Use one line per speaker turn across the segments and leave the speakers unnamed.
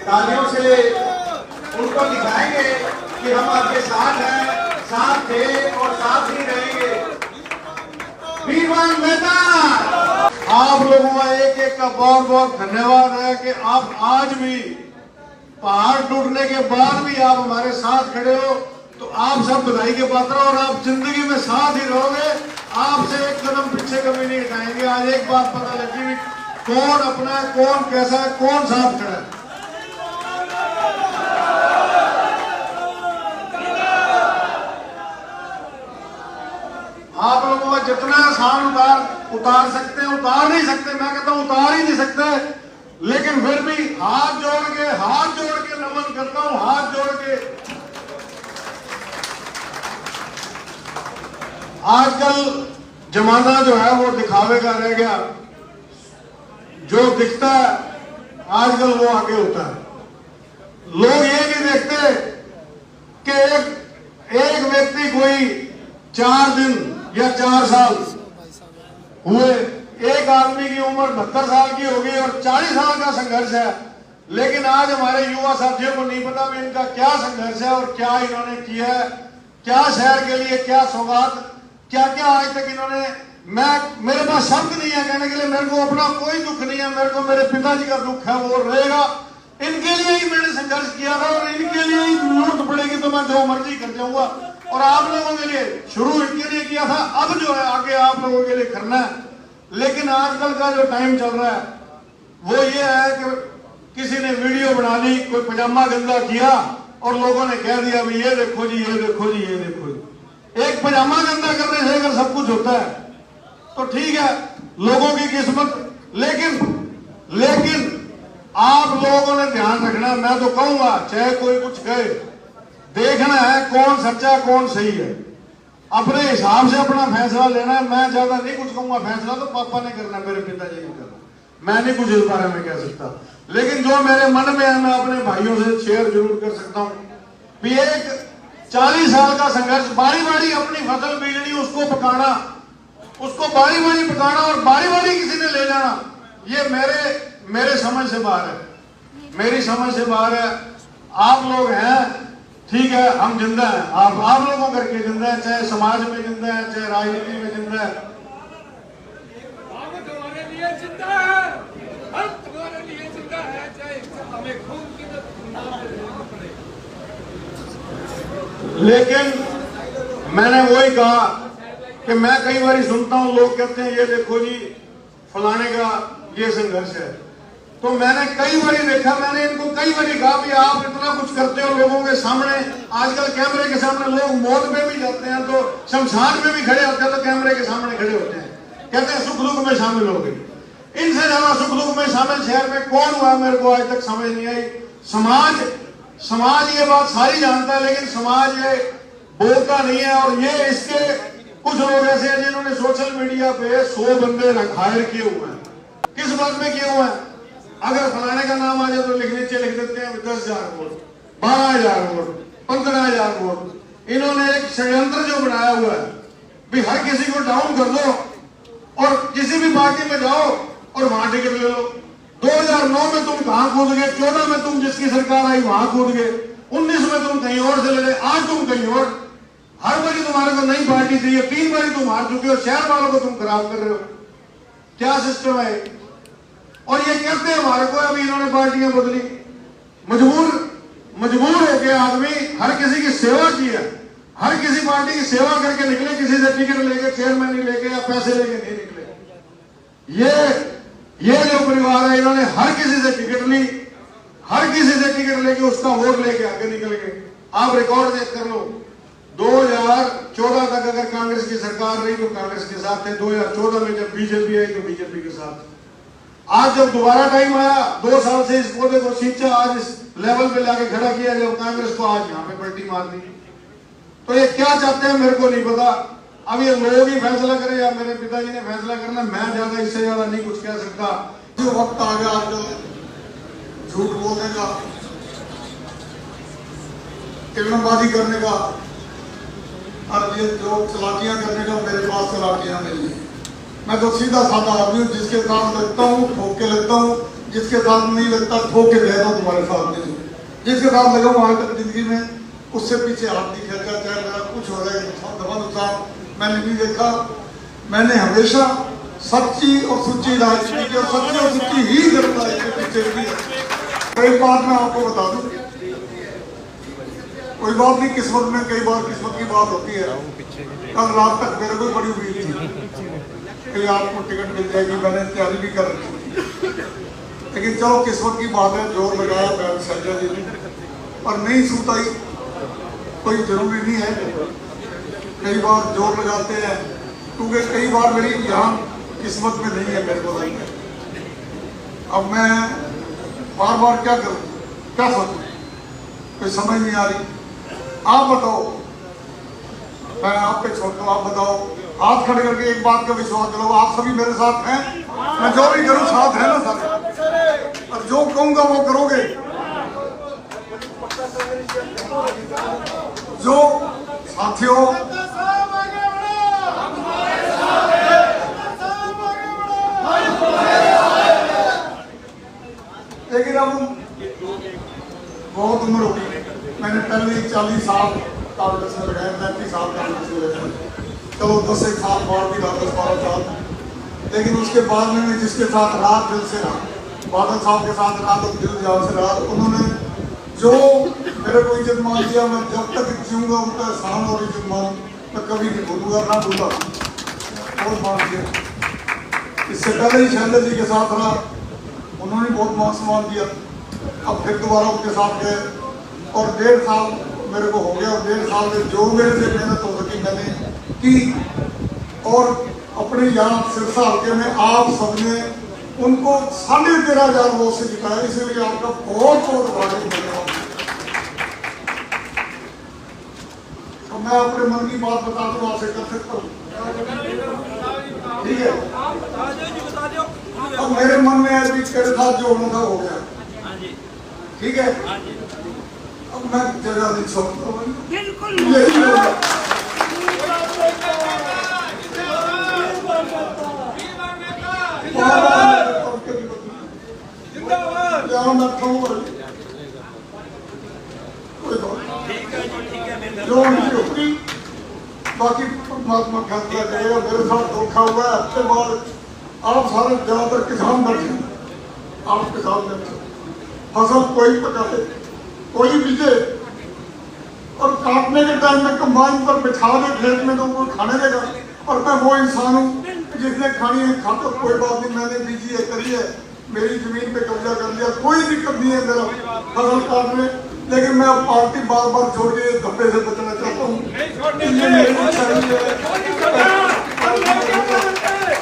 तालियों से उनको दिखाएंगे कि हम आपके साथ हैं, साथ थे और साथ ही रहेंगे। वीरवान मैदान, आप लोगों का एक एक का बहुत बहुत धन्यवाद है कि आप आज भी पहाड़ टूटने के बाद भी आप हमारे साथ खड़े हो, तो आप सब बधाई के पात्र और आप जिंदगी में साथ ही रहोगे। आपसे एक कदम पीछे कभी नहीं हटाएंगे। आज एक बात पता लगी भी कौन अपना है, कौन कैसा है, कौन साथ खड़ा है। आप लोगों का जितना आसान उतार सकते हैं उतार नहीं सकते, मैं कहता हूं उतार ही नहीं सकते, लेकिन फिर भी हाथ जोड़ के नमन करता हूं, हाथ जोड़ के। आजकल जमाना जो है वो दिखावे का रह गया, जो दिखता है आजकल वो आगे होता है। लोग ये नहीं देखते कि एक व्यक्ति कोई 4 दिन या 4 साल हुए, एक आदमी की उम्र 72 साल की होगी और 40 साल का संघर्ष है, लेकिन आज हमारे युवा साथियों को नहीं पता भी इनका क्या संघर्ष है और क्या इन्होंने किया है, क्या शहर के लिए, क्या सौगात, क्या क्या आज तक इन्होंने। मेरे पास शब्द नहीं है कहने के लिए, मेरे को अपना कोई दुख नहीं है, मेरे को मेरे पिताजी का दुख है, वो रहेगा। इनके लिए ही मैंने संघर्ष किया था और इनके लिए ही जरूरत पड़ेगी तो मैं जो मर्जी कर जाऊंगा। और आप लोगों के लिए शुरू इनके लिए किया था, अब जो है आगे आप लोगों के लिए करना है। लेकिन आजकल का जो टाइम चल रहा है वो ये है कि किसी ने वीडियो बना ली, कोई पजामा गंदा किया और लोगों ने कह दिया भी ये देखो जी, ये देखो जी, ये देखो जी। एक पजामा गंदा करने से अगर सब कुछ होता है तो ठीक है, लोगों की किस्मत। लेकिन आप लोगों ने ध्यान रखना, मैं तो कहूंगा चाहे कोई कुछ कहे, देखना है कौन सच्चा कौन सही है, अपने हिसाब से अपना फैसला लेना है। मैं ज्यादा नहीं कुछ कहूंगा, फैसला तो पापा ने करना, मेरे पिताजी ने करना, मैं नहीं कुछ इस बारे में कह सकता। लेकिन जो मेरे मन में है मैं अपने भाइयों से शेयर जरूर कर सकता हूं भी एक 40 साल का संघर्ष, बारी बारी अपनी फसल बीजनी, उसको पकाना, उसको बारी बारी पकाना और बारी बारी किसी ने ले जाना, ये मेरे समझ से बाहर है, मेरी समझ से बाहर है। आप लोग हैं, ठीक है, हम जिंदा हैं, आप लोगों करके जिंदा है, चाहे समाज में जिंदा है, चाहे राजनीति में जिंदा है।
तुम्हारे लिए जिंदा है, हम तुम्हारे लिए जिंदा है, चाहे हमें खून की पड़े।
लेकिन मैंने वही कहा कि मैं कई बार सुनता हूं, लोग कहते हैं ये देखो जी फलाने का ये संघर्ष है, तो मैंने कई बार देखा, मैंने इनको कई बार कहा भी आप इतना कुछ करते हो लोगों के सामने, आजकल कैमरे के सामने लोग मौत में भी जाते हैं तो शमशान में भी खड़े होते हैं, तो कैमरे के सामने खड़े होते हैं, कहते हैं सुख दुख में शामिल हो गए। इनसे ज्यादा सुख दुख में शामिल शहर में कौन हुआ, मेरे को आज तक समझ नहीं आई। समाज ये बात सारी जानता है, लेकिन समाज ये बोलता नहीं है। और ये इसके कुछ लोग ऐसे हैं जिन्होंने सोशल मीडिया पे 100 बंदे हायर किए हुए हैं। किस बात में किए हुए हैं? अगर फलाने का नाम आ जाए तो लिख देते हैं 10,000 वोट, 12,000 वोट, 15,000 वोट। इन्होंने एक षड्यंत्र जो बनाया हुआ है भी हर किसी को डाउन कर दो और किसी भी पार्टी में जाओ और वहां टिकट ले लो। 2009 में तुम कहां कूद गए, 14 में तुम जिसकी सरकार आई वहां कूद गए, 19 में तुम कहीं और से लड़े, आज तुम कहीं और। हर बारी तुम्हारे को नई पार्टी चाहिए, 3 बारी तुम हार चुके हो, शहर वालों को तुम खराब कर रहे हो। क्या सिस्टम है? और ये कहते हैं हमारे को अभी इन्होंने पार्टियां बदली, मजबूर होके आदमी हर किसी की सेवा की है, हर किसी पार्टी की सेवा करके निकले, किसी से टिकट लेके, चेयरमैन नहीं लेके या पैसे लेके नहीं निकले। ये जो परिवार है इन्होंने हर किसी से टिकट ली, हर किसी से टिकट लेके उसका वोट लेके आगे निकल गए। आप रिकॉर्ड चेक कर लो, 2014 तक अगर कांग्रेस की सरकार रही तो कांग्रेस के साथ थे, 2014 में जब बीजेपी आई तो बीजेपी के साथ। आज जब दोबारा टाइम आया, 2 साल से इस पौधे को सींचा, आज इस लेवल पे लाके खड़ा किया, जब कांग्रेस को आज यहाँ पे पलटी मार दी। तो ये क्या चाहते हैं मेरे को नहीं पता, अब ये लोग ही फैसला करें या मेरे पिताजी ने फैसला करना, मैं ज्यादा इससे ज्यादा नहीं कुछ कह सकता।
जो वक्त आ गया आजकल झूठ बोलने का, किरणबाजी करने का, और ये जो चलाकियां करने का, मेरे पास चलाकियां नहीं है। मैं तो सीधा साधा आदमी हूँ, जिसके काम लगता हूँ ठोक के लगता हूँ, जिसके साथ नहीं लगता ठोक के दे दो, तुम्हारे साथ नहीं, जिसके साथ लगा हूँ आज तक जिंदगी में उससे पीछे हाथ नहीं खेलता, चाहे मेरा कुछ हो जाए दफा नुकसान मैंने नहीं देखा। मैंने हमेशा सच्ची और सुच्ची राजनीति की और सच्ची और सुच्ची ही जनता के पीछे की है। एक बात मैं आपको बता दूं, कोई बात नहीं, किस्मत में कई बार किस्मत की बात होती है। कल रात तक मेरे को बड़ी उम्मीद थी कि आपको टिकट मिल जाएगी, मैंने तैयारी भी कर रखी थी, लेकिन चलो किस्मत की बात है, जोर लगाया बैल संजय जी ने और नहीं सूत आई। कोई जरूरी नहीं है, कई बार जोर लगाते हैं, क्योंकि कई बार मेरी यहाँ किस्मत में नहीं है मेरे को नहीं है। अब मैं बार बार क्या करूँ, क्या सोचूं, कोई समझ नहीं आ रही। आप बताओ, मैं आप पे छोड़ दूं, आप बताओ, हाथ खड़े करके एक बात का विश्वास करो, आप सभी मेरे साथ हैं, मैं जो भी करूं साथ है ना साथ, और जो कहूंगा वो करोगे, जो साथियों लेकिन अब बहुत उम्र हो गई, मैंने पहले 40 साल कांग्रेस में लगाए, 35 साल कांग्रेस में लगाए, चलो 10 एक साल बाद भी 10-12 साल, लेकिन उसके बाद में मैं जिसके साथ रात दिल से रहा, बादल साहब के साथ रात और दिल जान से रहा, उन्होंने जो मेरे को इज्जत मान दिया, मैं जब तक जीऊंगा उनका एहसान और इज्जत मान मैं कभी नहीं भूलूंगा, ना भूला, बहुत मान दिया। इससे पहले ही शैलेश जी के साथ रहा, उन्होंने बहुत मान सम्मान दिया, अब फिर दोबारा उनके साथ गए और 1.5 साल मेरे को हो गया, और 1.5 साल में जो मेरे से मेहनत हो सकी मैंने की, और अपने यहाँ सिरसा हल्के में आप सबने उनको 13,500 वोट से जिताया, इसलिए आपका बहुत बहुत धन्यवाद। तो मैं अपने मन की बात बता दूं, आपसे कर सकता हूँ, ठीक है? अब मेरे मन में है तेरे साथ जो होना था हो गया, ठीक है? अब मैं जगह नहीं छोड़ता हूँ, बिल्कुल जो होगी बाकी परमात्मा फैसला करेगा। मेरे साथ धोखा हुआ है, हफ्ते बाद आप सारे ज्यादातर किसान बैठे, आप किसान बैठे, फसल कोई पकाते कोई बीजे, और काटने के टाइम में कंबाइन पर बिठा दे खेत में तो कोई खाने देगा, और मैं वो इंसान हूँ जिसने खानी है खाता, कोई बात नहीं, मैंने बीजी है करी है, मेरी जमीन पे कब्जा कर लिया, कोई दिक्कत नहीं है मेरा फसल काटने, लेकिन मैं अब पार्टी बार बार छोड़ के धब्बे से बचना चाहता हूँ।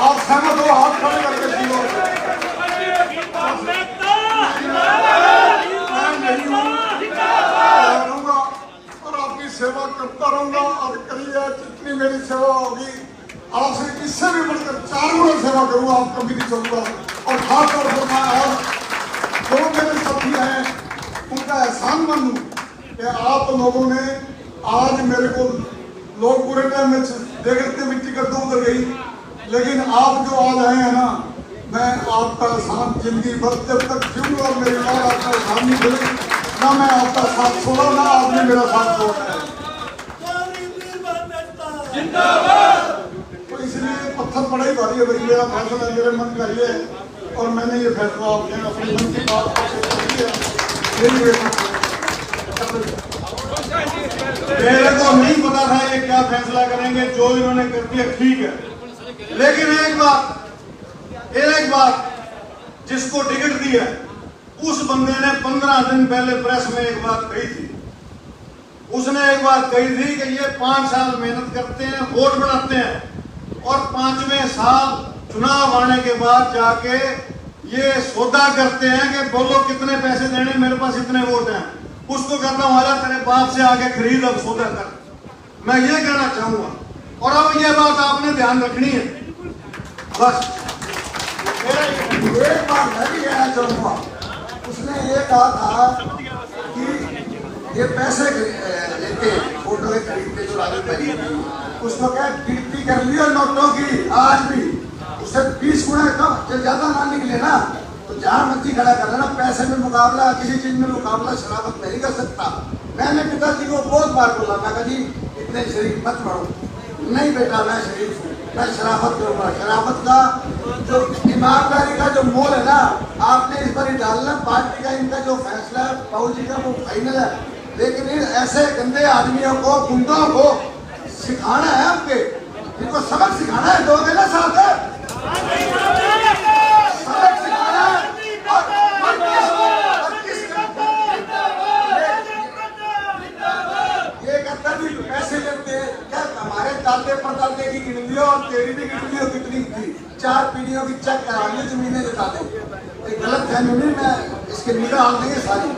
आप सहमत हो, हाथ खड़े करके जीरो, मैं नहीं रहूंगा और आपकी सेवा करता रहूंगा, और करिए जितनी मेरी सेवा होगी आपसे इससे भी बढ़कर 4 गुना सेवा करूंगा, आप कभी नहीं छोड़ूंगा। और खासतौर पर मैं आज जो मेरे साथी हैं उनका एहसान मानूं कि आप लोगों ने आज मेरे को, लोग पूरे टाइम में देखते भी टिकट तो उधर गई, लेकिन आप जो आज आए हैं ना, मैं आपका एहसान जिंदगी भर जब तक जीऊंगा और मेरी माँ आपका एहसान नहीं मिले ना, मैं आपका साथ छोड़ा ना आपने मेरा साथ छोड़ा है। तो इसलिए पत्थर पड़ा ही भारी है भाई, मेरा फैसला मेरे मन का ये है, और मैंने ये फैसला आपने अपने मन की बात मेरे को नहीं पता था ये क्या फैसला करेंगे, जो इन्होंने कर दिया ठीक है, लेकिन एक बात जिसको टिकट दी है उस बंदे ने 15 दिन पहले प्रेस में एक बात कही थी, उसने एक बात कही थी कि ये 5 साल मेहनत करते हैं, वोट बनाते हैं, और 5वें साल चुनाव आने के बाद जाके ये सौदा करते हैं कि बोलो कितने पैसे देने, मेरे पास इतने वोट हैं, उसको कहता हूं आजा तेरे बाप से आके खरीद, अब सौदा कर। मैं ये कहना चाहूंगा, और अब ये बात आपने ध्यान रखनी है, बस एक बात मैं भी कहना चाहूंगा, उसने ये कहा था कि ये पैसे लेके फोटो खरीदते जो राजू भाई, उसको क्या गिनती कर लिया नोटों की, आज भी उसे 20 गुना कम, जब ज्यादा ना निकले ना तो जहाँ मर्जी खड़ा कर लेना, पैसे में मुकाबला, किसी चीज में मुकाबला शराफत नहीं कर सकता। मैंने पिताजी को बहुत बार बोला, मैं कहा जी इतने शरीफ मत बढ़ो, नहीं बेटा मैं शरीफ हूँ, मैं शराफत करूँगा। शराफत का जो ईमानदारी का जो मोल है ना, आपने इस पर ही डालना। पार्टी का इनका जो फैसला है बाबू जी का वो फाइनल है, लेकिन इन ऐसे गंदे आदमियों को, गुंडों को सिखाना है, आपके इनको सबक सिखाना है। दोगे ना साथ है, सबक सिखाना है। ये कहता भी पैसे लेते हैं क्या? हमारे दादे परदादे की गिनती और तेरी भी गिनती हो कितनी थी? 4 पीढ़ियों की चेक करा ली जमीनें जता दे। गलत फहमी नहीं, मैं इसके निकाल देंगे सारी।